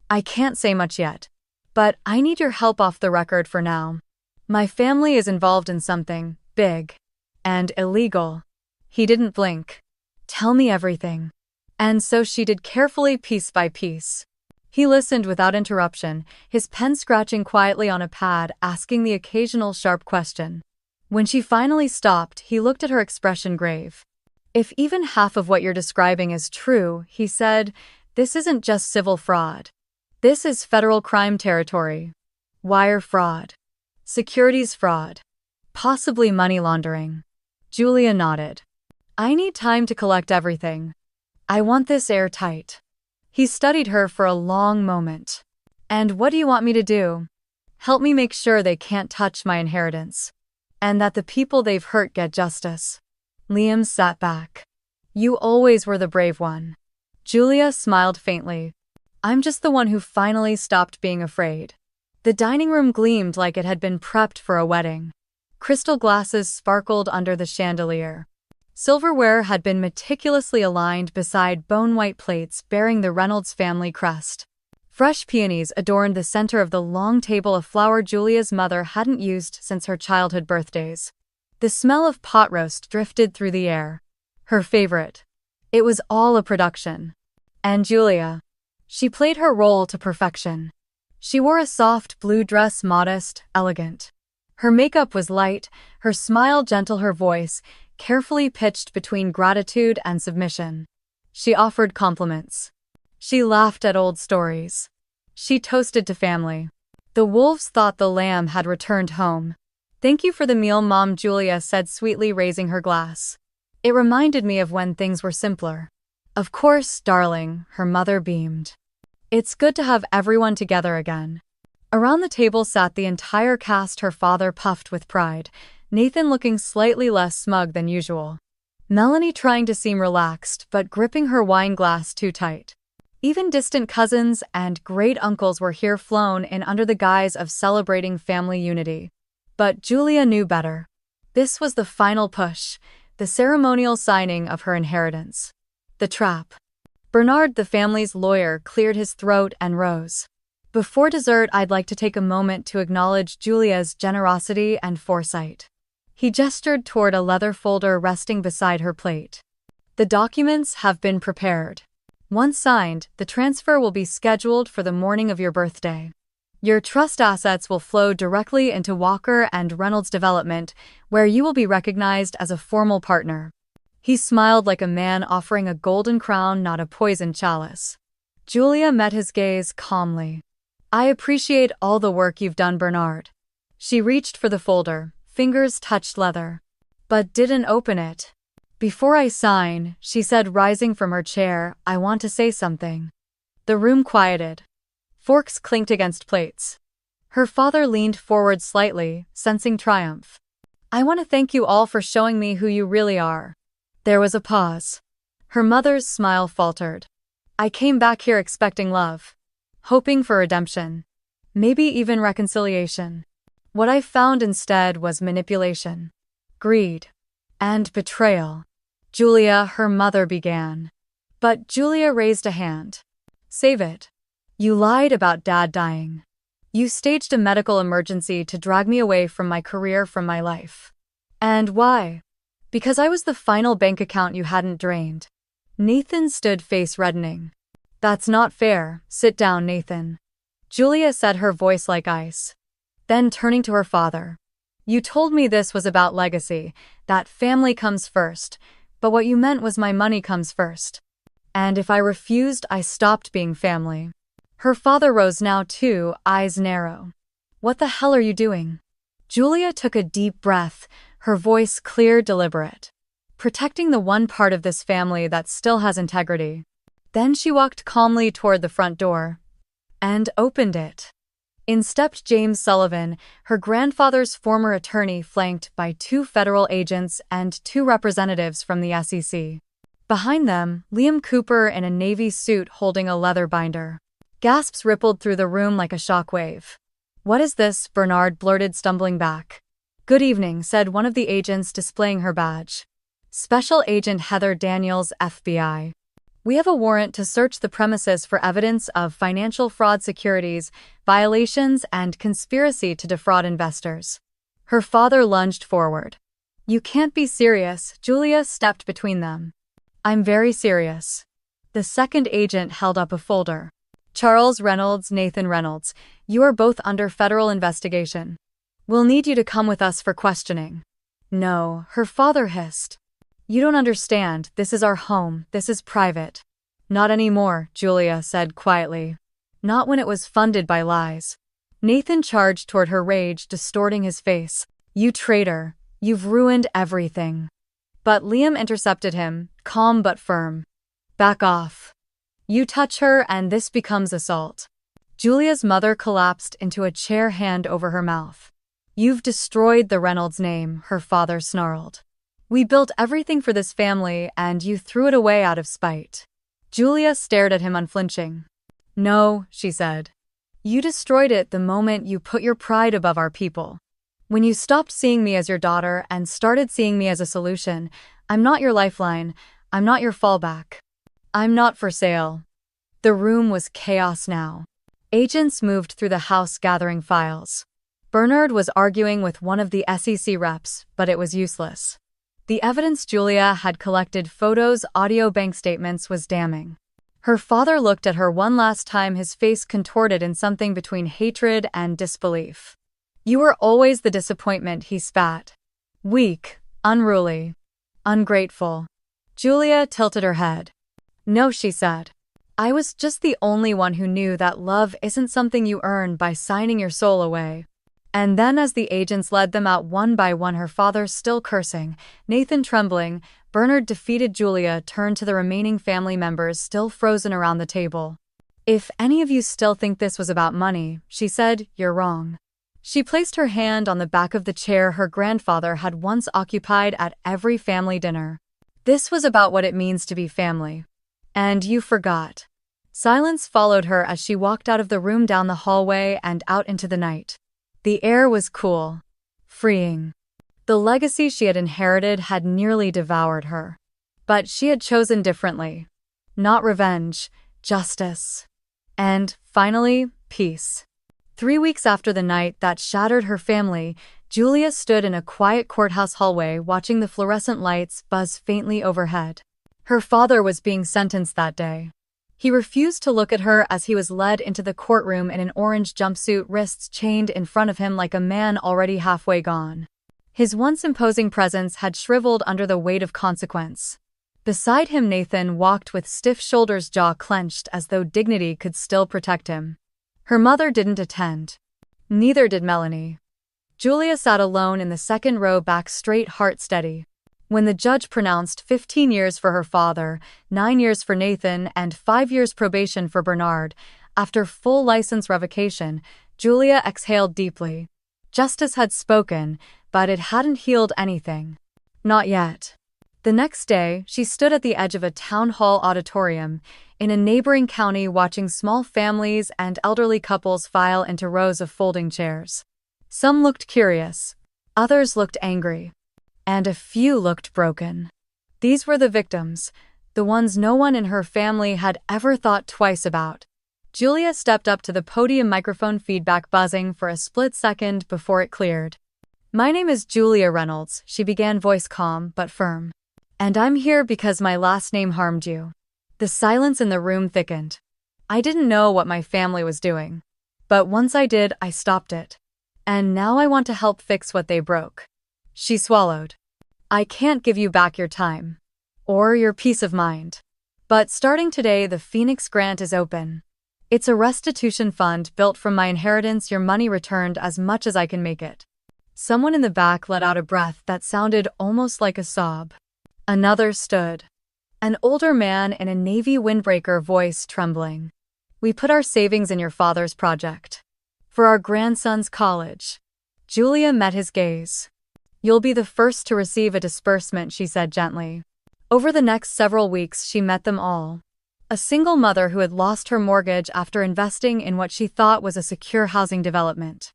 "I can't say much yet. But I need your help off the record for now. My family is involved in something big and illegal." He didn't blink. "Tell me everything." And so she did, carefully, piece by piece. He listened without interruption, his pen scratching quietly on a pad, asking the occasional sharp question. When she finally stopped, he looked at her, expression grave. "If even half of what you're describing is true," he said, "this isn't just civil fraud. This is federal crime territory. Wire fraud. Securities fraud. Possibly money laundering." Julia nodded. "I need time to collect everything. I want this airtight." He studied her for a long moment. "And what do you want me to do?" "Help me make sure they can't touch my inheritance. And that the people they've hurt get justice." Liam sat back. "You always were the brave one." Julia smiled faintly. "I'm just the one who finally stopped being afraid." The dining room gleamed like it had been prepped for a wedding. Crystal glasses sparkled under the chandelier. Silverware had been meticulously aligned beside bone-white plates bearing the Reynolds family crest. Fresh peonies adorned the center of the long table, a flower Julia's mother hadn't used since her childhood birthdays. The smell of pot roast drifted through the air. Her favorite. It was all a production. And Julia. She played her role to perfection. She wore a soft blue dress, modest, elegant. Her makeup was light, her smile gentle, her voice carefully pitched between gratitude and submission. She offered compliments. She laughed at old stories. She toasted to family. The wolves thought the lamb had returned home. "Thank you for the meal, Mom," Julia said sweetly, raising her glass. "It reminded me of when things were simpler." "Of course, darling," her mother beamed. "It's good to have everyone together again." Around the table sat the entire cast, her father puffed with pride, Nathan looking slightly less smug than usual, Melanie trying to seem relaxed but gripping her wine glass too tight. Even distant cousins and great-uncles were here, flown in under the guise of celebrating family unity. But Julia knew better. This was the final push, the ceremonial signing of her inheritance. The trap. Bernard, the family's lawyer, cleared his throat and rose. "Before dessert, I'd like to take a moment to acknowledge Julia's generosity and foresight." He gestured toward a leather folder resting beside her plate. "The documents have been prepared. Once signed, the transfer will be scheduled for the morning of your birthday. Your trust assets will flow directly into Walker and Reynolds Development, where you will be recognized as a formal partner." He smiled like a man offering a golden crown, not a poisoned chalice. Julia met his gaze calmly. "I appreciate all the work you've done, Bernard." She reached for the folder, fingers touched leather, but didn't open it. "Before I sign," she said, rising from her chair, "I want to say something." The room quieted. Forks clinked against plates. Her father leaned forward slightly, sensing triumph. "I want to thank you all for showing me who you really are." There was a pause. Her mother's smile faltered. "I came back here expecting love, hoping for redemption, maybe even reconciliation. What I found instead was manipulation, greed, and betrayal." "Julia," her mother began. But Julia raised a hand. "Save it. You lied about Dad dying. You staged a medical emergency to drag me away from my career, from my life. And why? Because I was the final bank account you hadn't drained." Nathan stood, face reddening. "That's not fair." "Sit down, Nathan," Julia said, her voice like ice. Then turning to her father, "You told me this was about legacy, that family comes first, but what you meant was my money comes first. And if I refused, I stopped being family." Her father rose now too, eyes narrow. "What the hell are you doing?" Julia took a deep breath, her voice clear, deliberate. "Protecting the one part of this family that still has integrity." Then she walked calmly toward the front door and opened it. In stepped James Sullivan, her grandfather's former attorney, flanked by 2 federal agents and 2 representatives from the SEC. Behind them, Liam Cooper in a navy suit holding a leather binder. Gasps rippled through the room like a shockwave. "What is this?" Bernard blurted, stumbling back. "Good evening," said one of the agents, displaying her badge. "Special Agent Heather Daniels, FBI. We have a warrant to search the premises for evidence of financial fraud, securities violations, and conspiracy to defraud investors." Her father lunged forward. "You can't be serious," Julia stepped between them. "I'm very serious." The second agent held up a folder. "Charles Reynolds, Nathan Reynolds, you are both under federal investigation. We'll need you to come with us for questioning." "No," her father hissed. "You don't understand, this is our home, this is private." "Not anymore," Julia said quietly. "Not when it was funded by lies." Nathan charged toward her, rage distorting his face. "You traitor, you've ruined everything." But Liam intercepted him, calm but firm. "Back off. You touch her and this becomes assault." Julia's mother collapsed into a chair, hand over her mouth. "You've destroyed the Reynolds name," her father snarled. "We built everything for this family and you threw it away out of spite." Julia stared at him, unflinching. "No," she said. "You destroyed it the moment you put your pride above our people. When you stopped seeing me as your daughter and started seeing me as a solution. I'm not your lifeline, I'm not your fallback. I'm not for sale." The room was chaos now. Agents moved through the house gathering files. Bernard was arguing with one of the SEC reps, but it was useless. The evidence Julia had collected, photos, audio, bank statements, was damning. Her father looked at her one last time, his face contorted in something between hatred and disbelief. "You were always the disappointment," he spat. "Weak, unruly, ungrateful." Julia tilted her head. "No," she said. "I was just the only one who knew that love isn't something you earn by signing your soul away." And then as the agents led them out one by one, her father still cursing, Nathan trembling, Bernard defeated, Julia turned to the remaining family members still frozen around the table. "If any of you still think this was about money," she said, "you're wrong." She placed her hand on the back of the chair her grandfather had once occupied at every family dinner. "This was about what it means to be family. And you forgot." Silence followed her as she walked out of the room, down the hallway and out into the night. The air was cool, freeing. The legacy she had inherited had nearly devoured her. But she had chosen differently. Not revenge, justice. And, finally, peace. 3 weeks after the night that shattered her family, Julia stood in a quiet courthouse hallway watching the fluorescent lights buzz faintly overhead. Her father was being sentenced that day. He refused to look at her as he was led into the courtroom in an orange jumpsuit, wrists chained in front of him like a man already halfway gone. His once imposing presence had shriveled under the weight of consequence. Beside him, Nathan walked with stiff shoulders, jaw clenched as though dignity could still protect him. Her mother didn't attend. Neither did Melanie. Julia sat alone in the second row, back straight, heart steady. When the judge pronounced 15 years for her father, 9 years for Nathan, and 5 years probation for Bernard, after full license revocation, Julia exhaled deeply. Justice had spoken, but it hadn't healed anything. Not yet. The next day, she stood at the edge of a town hall auditorium in a neighboring county, watching small families and elderly couples file into rows of folding chairs. Some looked curious, others looked angry. And a few looked broken. These were the victims, the ones no one in her family had ever thought twice about. Julia stepped up to the podium, microphone feedback buzzing for a split second before it cleared. "My name is Julia Reynolds," she began, voice calm but firm. "And I'm here because my last name harmed you." The silence in the room thickened. "I didn't know what my family was doing. But once I did, I stopped it. And now I want to help fix what they broke." She swallowed. "I can't give you back your time. Or your peace of mind. But starting today, the Phoenix Grant is open. It's a restitution fund built from my inheritance, your money returned as much as I can make it." Someone in the back let out a breath that sounded almost like a sob. Another stood. An older man in a navy windbreaker, voice trembling. "We put our savings in your father's project. For our grandson's college." Julia met his gaze. "You'll be the first to receive a disbursement," she said gently. Over the next several weeks, she met them all. A single mother who had lost her mortgage after investing in what she thought was a secure housing development.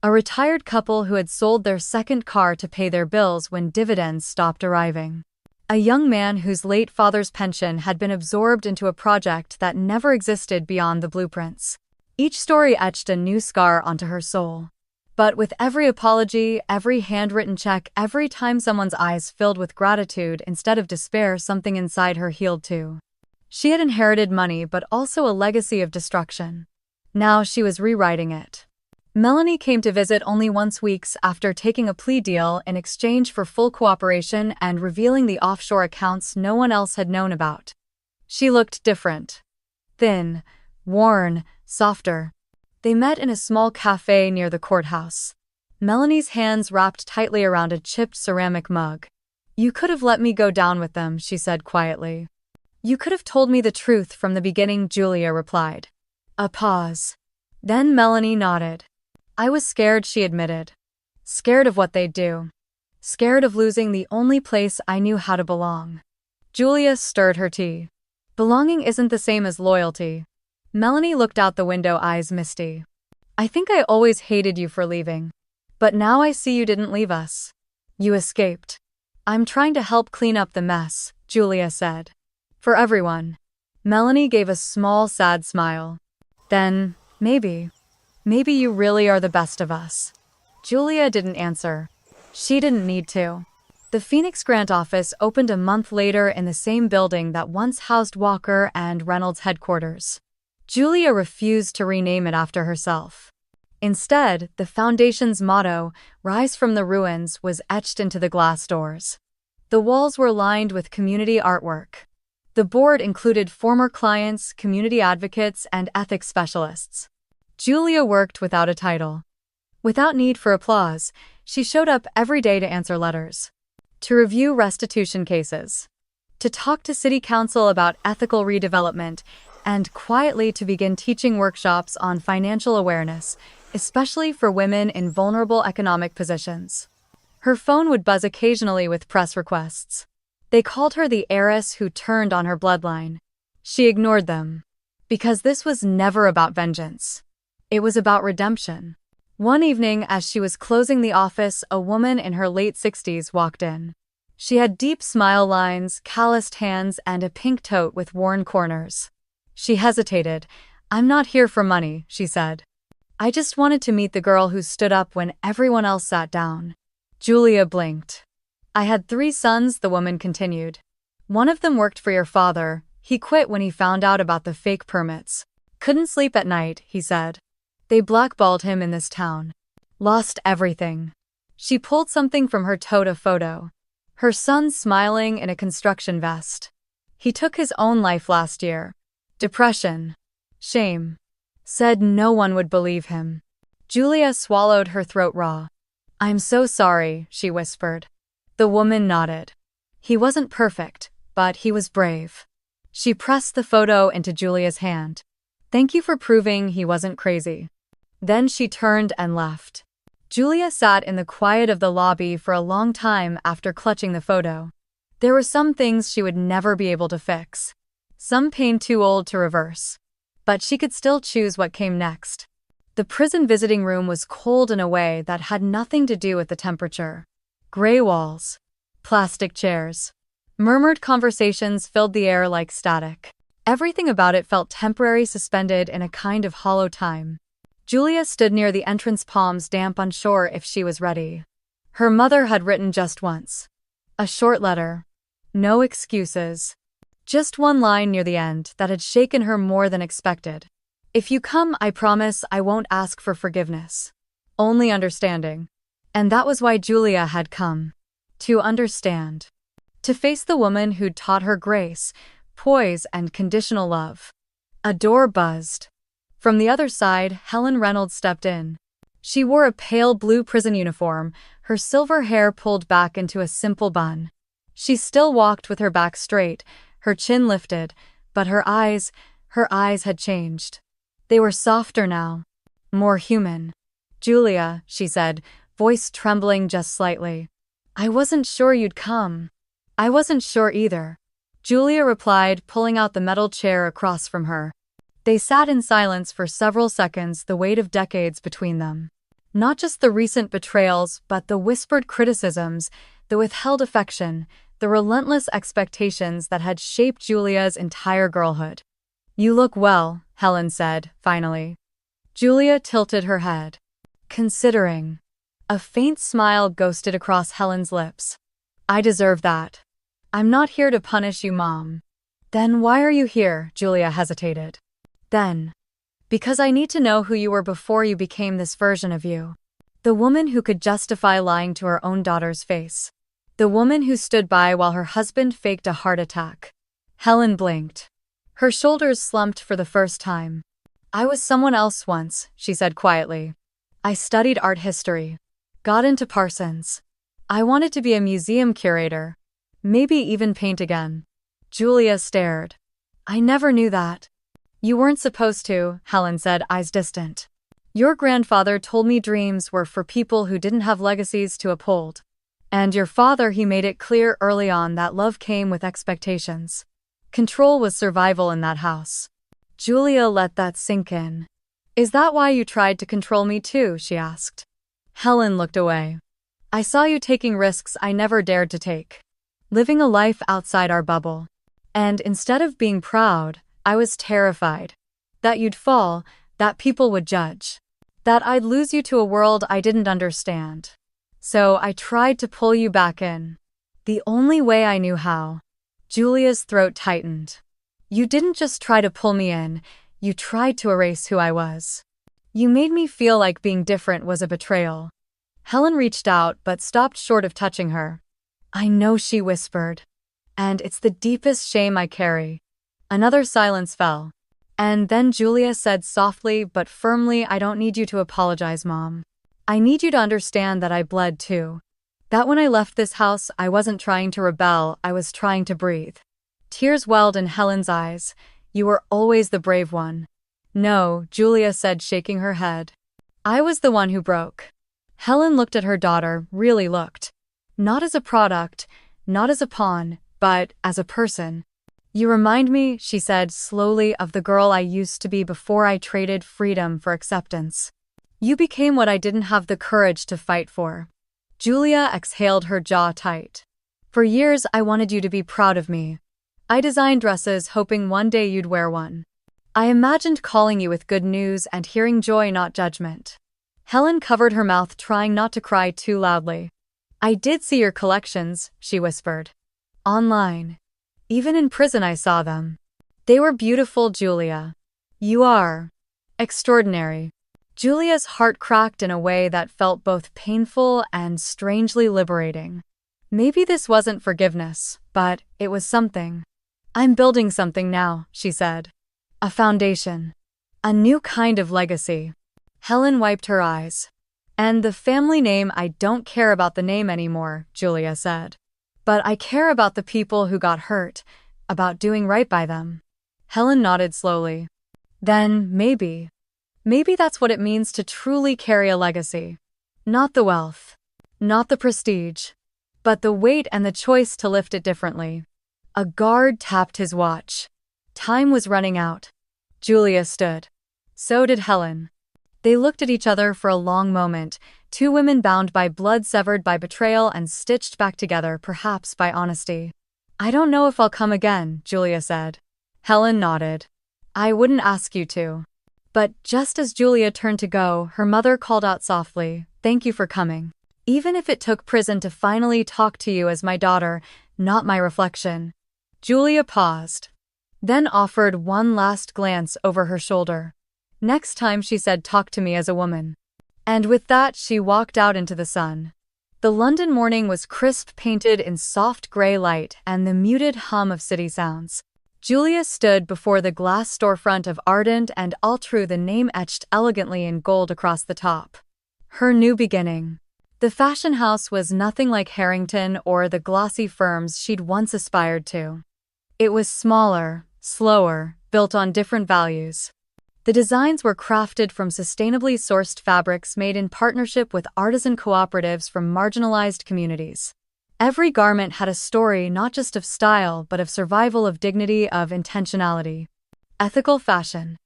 A retired couple who had sold their second car to pay their bills when dividends stopped arriving. A young man whose late father's pension had been absorbed into a project that never existed beyond the blueprints. Each story etched a new scar onto her soul. But with every apology, every handwritten check, every time someone's eyes filled with gratitude instead of despair, something inside her healed too. She had inherited money, but also a legacy of destruction. Now she was rewriting it. Melanie came to visit only once, weeks after taking a plea deal in exchange for full cooperation and revealing the offshore accounts no one else had known about. She looked different. Thin, worn, softer. They met in a small cafe near the courthouse. Melanie's hands wrapped tightly around a chipped ceramic mug. "You could have let me go down with them," she said quietly. "You could have told me the truth from the beginning," Julia replied. A pause. Then Melanie nodded. "I was scared," she admitted. "Scared of what they'd do. Scared of losing the only place I knew how to belong." Julia stirred her tea. "Belonging isn't the same as loyalty." Melanie looked out the window, eyes misty. "I think I always hated you for leaving. But now I see you didn't leave us. You escaped." "I'm trying to help clean up the mess," Julia said. "For everyone." Melanie gave a small, sad smile. "Then, maybe you really are the best of us." Julia didn't answer. She didn't need to. The Phoenix Grant office opened a month later in the same building that once housed Walker and Reynolds' headquarters. Julia refused to rename it after herself. Instead, the foundation's motto, "Rise from the Ruins," was etched into the glass doors. The walls were lined with community artwork. The board included former clients, community advocates, and ethics specialists. Julia worked without a title. Without need for applause, she showed up every day to answer letters, to review restitution cases, to talk to city council about ethical redevelopment, and quietly to begin teaching workshops on financial awareness, especially for women in vulnerable economic positions. Her phone would buzz occasionally with press requests. They called her the heiress who turned on her bloodline. She ignored them, because this was never about vengeance. It was about redemption. One evening, as she was closing the office, a woman in her late 60s walked in. She had deep smile lines, calloused hands, and a pink tote with worn corners. She hesitated. "I'm not here for money," she said. "I just wanted to meet the girl who stood up when everyone else sat down." Julia blinked. "I had 3 sons," the woman continued. "One of them worked for your father. He quit when he found out about the fake permits. Couldn't sleep at night," he said. "They blackballed him in this town. Lost everything." She pulled something from her tote, a photo. Her son smiling in a construction vest. "He took his own life last year. Depression. Shame." Said no one would believe him. Julia swallowed, her throat raw. "I'm so sorry," she whispered. The woman nodded. "He wasn't perfect, but he was brave." She pressed the photo into Julia's hand. "Thank you for proving he wasn't crazy." Then she turned and left. Julia sat in the quiet of the lobby for a long time after clutching the photo. There were some things she would never be able to fix. Some pain too old to reverse. But she could still choose what came next. The prison visiting room was cold in a way that had nothing to do with the temperature. Gray walls. Plastic chairs. Murmured conversations filled the air like static. Everything about it felt temporary, suspended in a kind of hollow time. Julia stood near the entrance, palms damp, unsure if she was ready. Her mother had written just once. A short letter. No excuses. Just one line near the end that had shaken her more than expected. "If you come, I promise I won't ask for forgiveness. Only understanding." And that was why Julia had come. To understand. To face the woman who'd taught her grace, poise, and conditional love. A door buzzed. From the other side, Helen Reynolds stepped in. She wore a pale blue prison uniform, her silver hair pulled back into a simple bun. She still walked with her back straight, her chin lifted, but her eyes had changed. They were softer now. More human. "Julia," she said, voice trembling just slightly. "I wasn't sure you'd come." "I wasn't sure either," Julia replied, pulling out the metal chair across from her. They sat in silence for several seconds, the weight of decades between them. Not just the recent betrayals, but the whispered criticisms, the withheld affection, the relentless expectations that had shaped Julia's entire girlhood. "You look well," Helen said, finally. Julia tilted her head. "Considering." A faint smile ghosted across Helen's lips. "I deserve that. I'm not here to punish you, Mom." "Then why are you here?" Julia hesitated. "Then. Because I need to know who you were before you became this version of you. The woman who could justify lying to her own daughter's face. The woman who stood by while her husband faked a heart attack." Helen blinked. Her shoulders slumped for the first time. "I was someone else once," she said quietly. "I studied art history. Got into Parsons. I wanted to be a museum curator. Maybe even paint again." Julia stared. "I never knew that." "You weren't supposed to," Helen said, eyes distant. "Your grandfather told me dreams were for people who didn't have legacies to uphold. And your father, he made it clear early on that love came with expectations. Control was survival in that house." Julia let that sink in. "Is that why you tried to control me too?" she asked. Helen looked away. "I saw you taking risks I never dared to take. Living a life outside our bubble. And instead of being proud, I was terrified. That you'd fall, that people would judge. That I'd lose you to a world I didn't understand. So I tried to pull you back in." The only way I knew how. Julia's throat tightened. You didn't just try to pull me in, you tried to erase who I was. You made me feel like being different was a betrayal. Helen reached out but stopped short of touching her. I know, she whispered. And it's the deepest shame I carry. Another silence fell. And then Julia said softly but firmly, I don't need you to apologize, Mom. I need you to understand that I bled too. That when I left this house, I wasn't trying to rebel, I was trying to breathe. Tears welled in Helen's eyes. You were always the brave one. No, Julia said, shaking her head. I was the one who broke. Helen looked at her daughter, really looked. Not as a product, not as a pawn, but as a person. You remind me, she said slowly, of the girl I used to be before I traded freedom for acceptance. You became what I didn't have the courage to fight for. Julia exhaled, her jaw tight. For years I wanted you to be proud of me. I designed dresses hoping one day you'd wear one. I imagined calling you with good news and hearing joy, not judgment. Helen covered her mouth, trying not to cry too loudly. I did see your collections, she whispered. Online. Even in prison I saw them. They were beautiful, Julia. You are extraordinary. Julia's heart cracked in a way that felt both painful and strangely liberating. Maybe this wasn't forgiveness, but it was something. I'm building something now, she said. A foundation. A new kind of legacy. Helen wiped her eyes. And the family name, I don't care about the name anymore, Julia said. But I care about the people who got hurt, about doing right by them. Helen nodded slowly. Then, maybe that's what it means to truly carry a legacy. Not the wealth, not the prestige, but the weight and the choice to lift it differently. A guard tapped his watch. Time was running out. Julia stood. So did Helen. They looked at each other for a long moment, two women bound by blood, severed by betrayal, and stitched back together, perhaps by honesty. I don't know if I'll come again, Julia said. Helen nodded. I wouldn't ask you to. But just as Julia turned to go, her mother called out softly, Thank you for coming. Even if it took prison to finally talk to you as my daughter, not my reflection. Julia paused, then offered one last glance over her shoulder. Next time, she said, talk to me as a woman. And with that, she walked out into the sun. The London morning was crisp, painted in soft grey light and the muted hum of city sounds. Julia stood before the glass storefront of Ardent and Altru, the name etched elegantly in gold across the top. Her new beginning. The fashion house was nothing like Harrington or the glossy firms she'd once aspired to. It was smaller, slower, built on different values. The designs were crafted from sustainably sourced fabrics made in partnership with artisan cooperatives from marginalized communities. Every garment had a story, not just of style, but of survival, of dignity, of intentionality. Ethical fashion.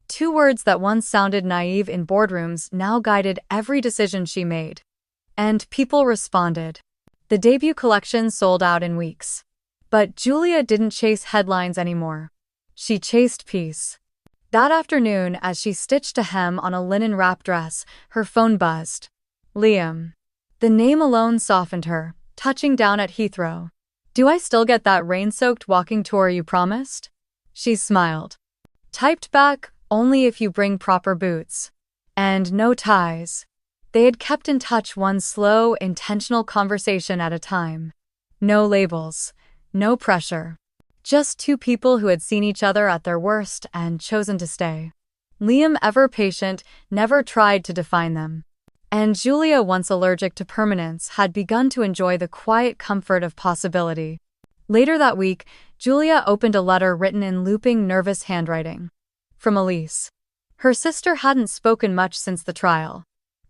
Two words that once sounded naive in boardrooms now guided every decision she made. And people responded. The debut collection sold out in weeks. But Julia didn't chase headlines anymore. She chased peace. That afternoon, as she stitched a hem on a linen wrap dress, her phone buzzed. Liam. The name alone softened her, touching down at Heathrow. Do I still get that rain-soaked walking tour you promised? She smiled. Typed back, only if you bring proper boots. And no ties. They had kept in touch, one slow, intentional conversation at a time. No labels. No pressure. Just two people who had seen each other at their worst and chosen to stay. Liam, ever patient, never tried to define them. And Julia, once allergic to permanence, had begun to enjoy the quiet comfort of possibility. Later that week, Julia opened a letter written in looping, nervous handwriting. From Elise. Her sister hadn't spoken much since the trial.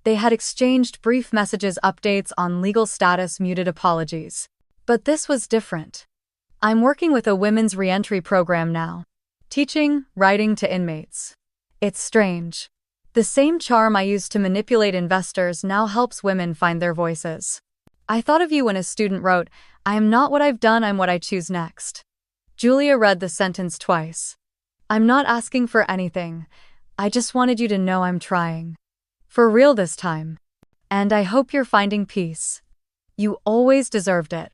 They had exchanged brief messages, updates on legal status, muted apologies. But this was different. I'm working with a women's reentry program now. Teaching, writing to inmates. It's strange. The same charm I used to manipulate investors now helps women find their voices. I thought of you when a student wrote, I am not what I've done, I'm what I choose next. Julia read the sentence twice. I'm not asking for anything. I just wanted you to know I'm trying. For real this time. And I hope you're finding peace. You always deserved it.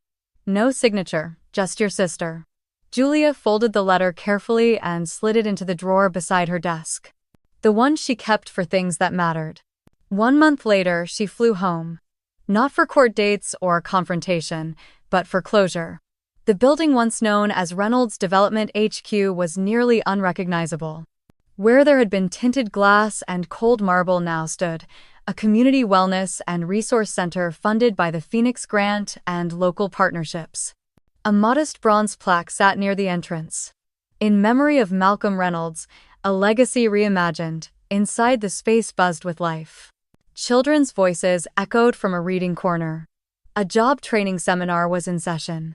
No signature, just your sister. Julia folded the letter carefully and slid it into the drawer beside her desk. The one she kept for things that mattered. 1 month later, she flew home. Not for court dates or confrontation, but for closure. The building once known as Reynolds Development HQ was nearly unrecognizable. Where there had been tinted glass and cold marble now stood a community wellness and resource center funded by the Phoenix Grant and local partnerships. A modest bronze plaque sat near the entrance. In memory of Malcolm Reynolds, a legacy reimagined, inside the space buzzed with life. Children's voices echoed from a reading corner. A job training seminar was in session.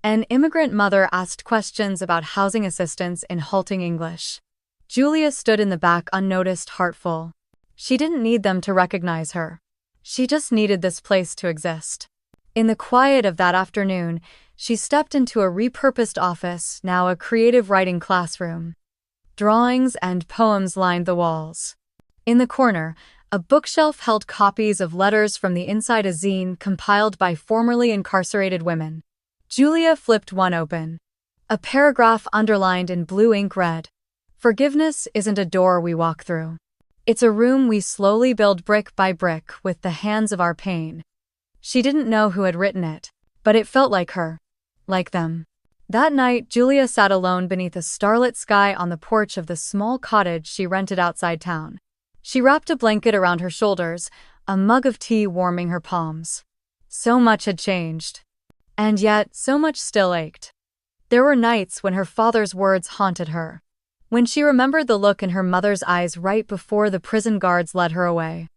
An immigrant mother asked questions about housing assistance in halting English. Julia stood in the back unnoticed, heartful. She didn't need them to recognize her. She just needed this place to exist. In the quiet of that afternoon, she stepped into a repurposed office, now a creative writing classroom. Drawings and poems lined the walls. In the corner, a bookshelf held copies of letters from the inside a zine compiled by formerly incarcerated women. Julia flipped one open. A paragraph underlined in blue ink read, "Forgiveness isn't a door we walk through. It's a room we slowly build brick by brick with the hands of our pain." She didn't know who had written it, but it felt like her. Like them. That night, Julia sat alone beneath a starlit sky on the porch of the small cottage she rented outside town. She wrapped a blanket around her shoulders, a mug of tea warming her palms. So much had changed. And yet, so much still ached. There were nights when her father's words haunted her. When she remembered the look in her mother's eyes right before the prison guards led her away.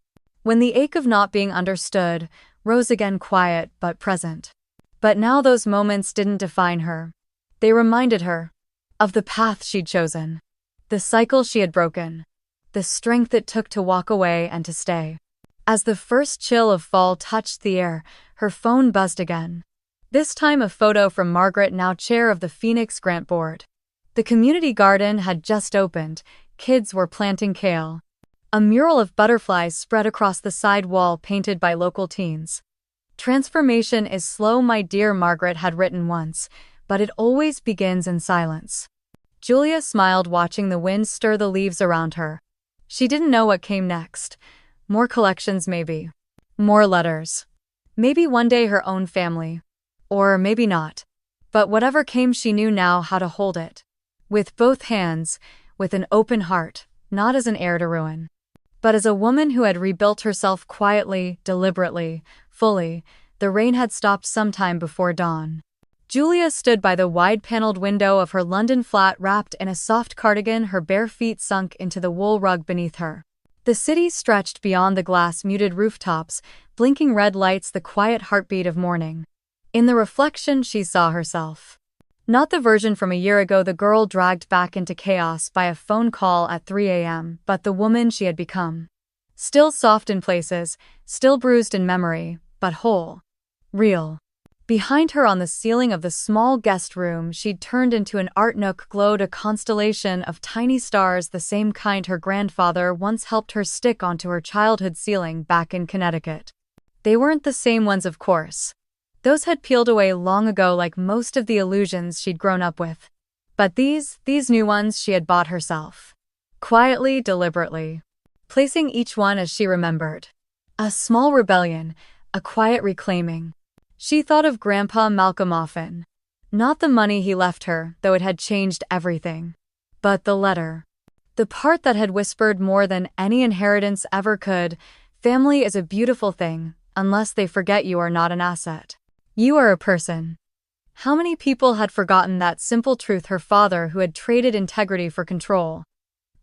When the ache of not being understood rose again, quiet but present. But now those moments didn't define her. They reminded her of the path she'd chosen, the cycle she had broken, the strength it took to walk away and to stay. As the first chill of fall touched the air, her phone buzzed again. This time a photo from Margaret, now chair of the Phoenix Grant Board. The community garden had just opened. Kids were planting kale. A mural of butterflies spread across the side wall painted by local teens. "Transformation is slow, my dear," Margaret had written once, "but it always begins in silence." Julia smiled, watching the wind stir the leaves around her. She didn't know what came next. More collections, maybe. More letters. Maybe one day her own family. Or maybe not. But whatever came, she knew now how to hold it. With both hands, with an open heart, not as an heir to ruin, but as a woman who had rebuilt herself quietly, deliberately, fully. The rain had stopped sometime before dawn. Julia stood by the wide-paneled window of her London flat, wrapped in a soft cardigan, her bare feet sunk into the wool rug beneath her. The city stretched beyond the glass-muted rooftops, blinking red lights, the quiet heartbeat of morning. In the reflection, she saw herself. Not the version from a year ago, the girl dragged back into chaos by a phone call at 3 a.m., but the woman she had become. Still soft in places, still bruised in memory, but whole. Real. Behind her on the ceiling of the small guest room she'd turned into an art nook glowed a constellation of tiny stars, the same kind her grandfather once helped her stick onto her childhood ceiling back in Connecticut. They weren't the same ones, of course. Those had peeled away long ago, like most of the illusions she'd grown up with. But these new ones she had bought herself. Quietly, deliberately. Placing each one as she remembered. A small rebellion, a quiet reclaiming. She thought of Grandpa Malcolm often. Not the money he left her, though it had changed everything. But the letter. The part that had whispered more than any inheritance ever could, "Family is a beautiful thing, unless they forget you are not an asset. You are a person." How many people had forgotten that simple truth? Her father, who had traded integrity for control.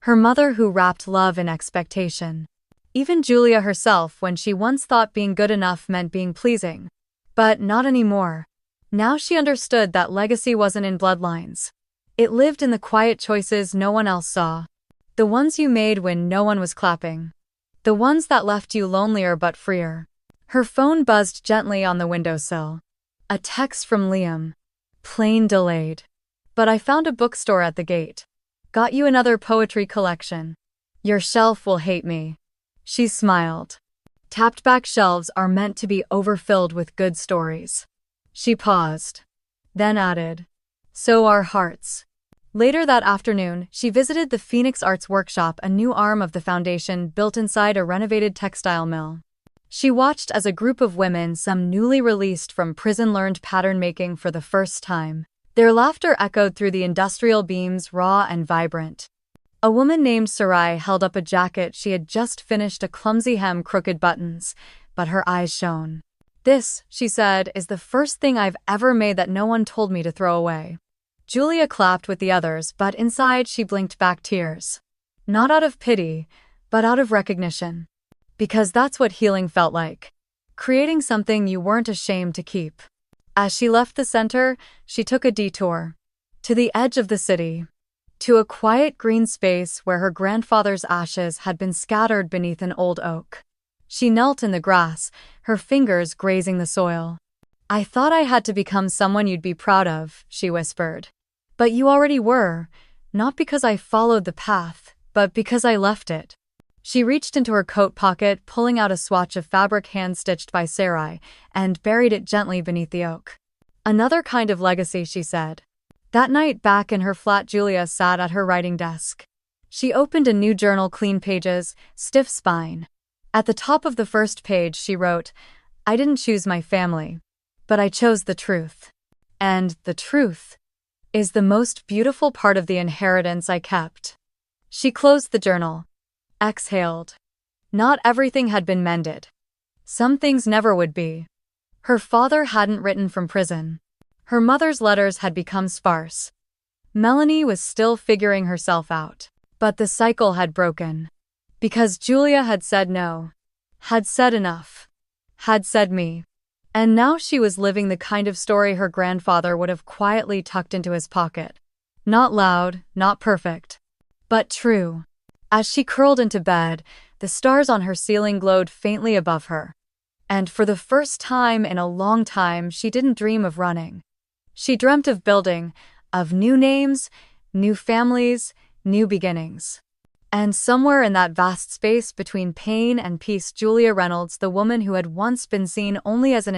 Her mother, who wrapped love in expectation. Even Julia herself, when she once thought being good enough meant being pleasing. But not anymore. Now she understood that legacy wasn't in bloodlines. It lived in the quiet choices no one else saw. The ones you made when no one was clapping. The ones that left you lonelier but freer. Her phone buzzed gently on the windowsill. A text from Liam. "Plane delayed. But I found a bookstore at the gate. Got you another poetry collection. Your shelf will hate me." She smiled. Tapped back shelves are meant to be overfilled with good stories. She paused, then added, "So are hearts." Later that afternoon, she visited the Phoenix Arts Workshop, a new arm of the foundation built inside a renovated textile mill. She watched as a group of women, some newly released from prison, learned pattern making for the first time. Their laughter echoed through the industrial beams, raw and vibrant. A woman named Sarai held up a jacket she had just finished, a clumsy hem, crooked buttons, but her eyes shone. "This," she said, "is the first thing I've ever made that no one told me to throw away." Julia clapped with the others, but inside she blinked back tears. Not out of pity, but out of recognition. Because that's what healing felt like. Creating something you weren't ashamed to keep. As she left the center, she took a detour. To the edge of the city. To a quiet green space where her grandfather's ashes had been scattered beneath an old oak. She knelt in the grass, her fingers grazing the soil. "I thought I had to become someone you'd be proud of," she whispered. "But you already were, not because I followed the path, but because I left it." She reached into her coat pocket, pulling out a swatch of fabric hand-stitched by Sarai, and buried it gently beneath the oak. "Another kind of legacy," she said. That night, back in her flat, Julia sat at her writing desk. She opened a new journal, clean pages, stiff spine. At the top of the first page she wrote, "I didn't choose my family, but I chose the truth. And the truth is the most beautiful part of the inheritance I kept." She closed the journal. Exhaled. Not everything had been mended. Some things never would be. Her father hadn't written from prison. Her mother's letters had become sparse. Melanie was still figuring herself out. But the cycle had broken. Because Julia had said no. Had said enough. Had said me. And now she was living the kind of story her grandfather would have quietly tucked into his pocket. Not loud, not perfect. But true. As she curled into bed, the stars on her ceiling glowed faintly above her. And for the first time in a long time, she didn't dream of running. She dreamt of building, of new names, new families, new beginnings. And somewhere in that vast space between pain and peace, Julia Reynolds, the woman who had once been seen only as an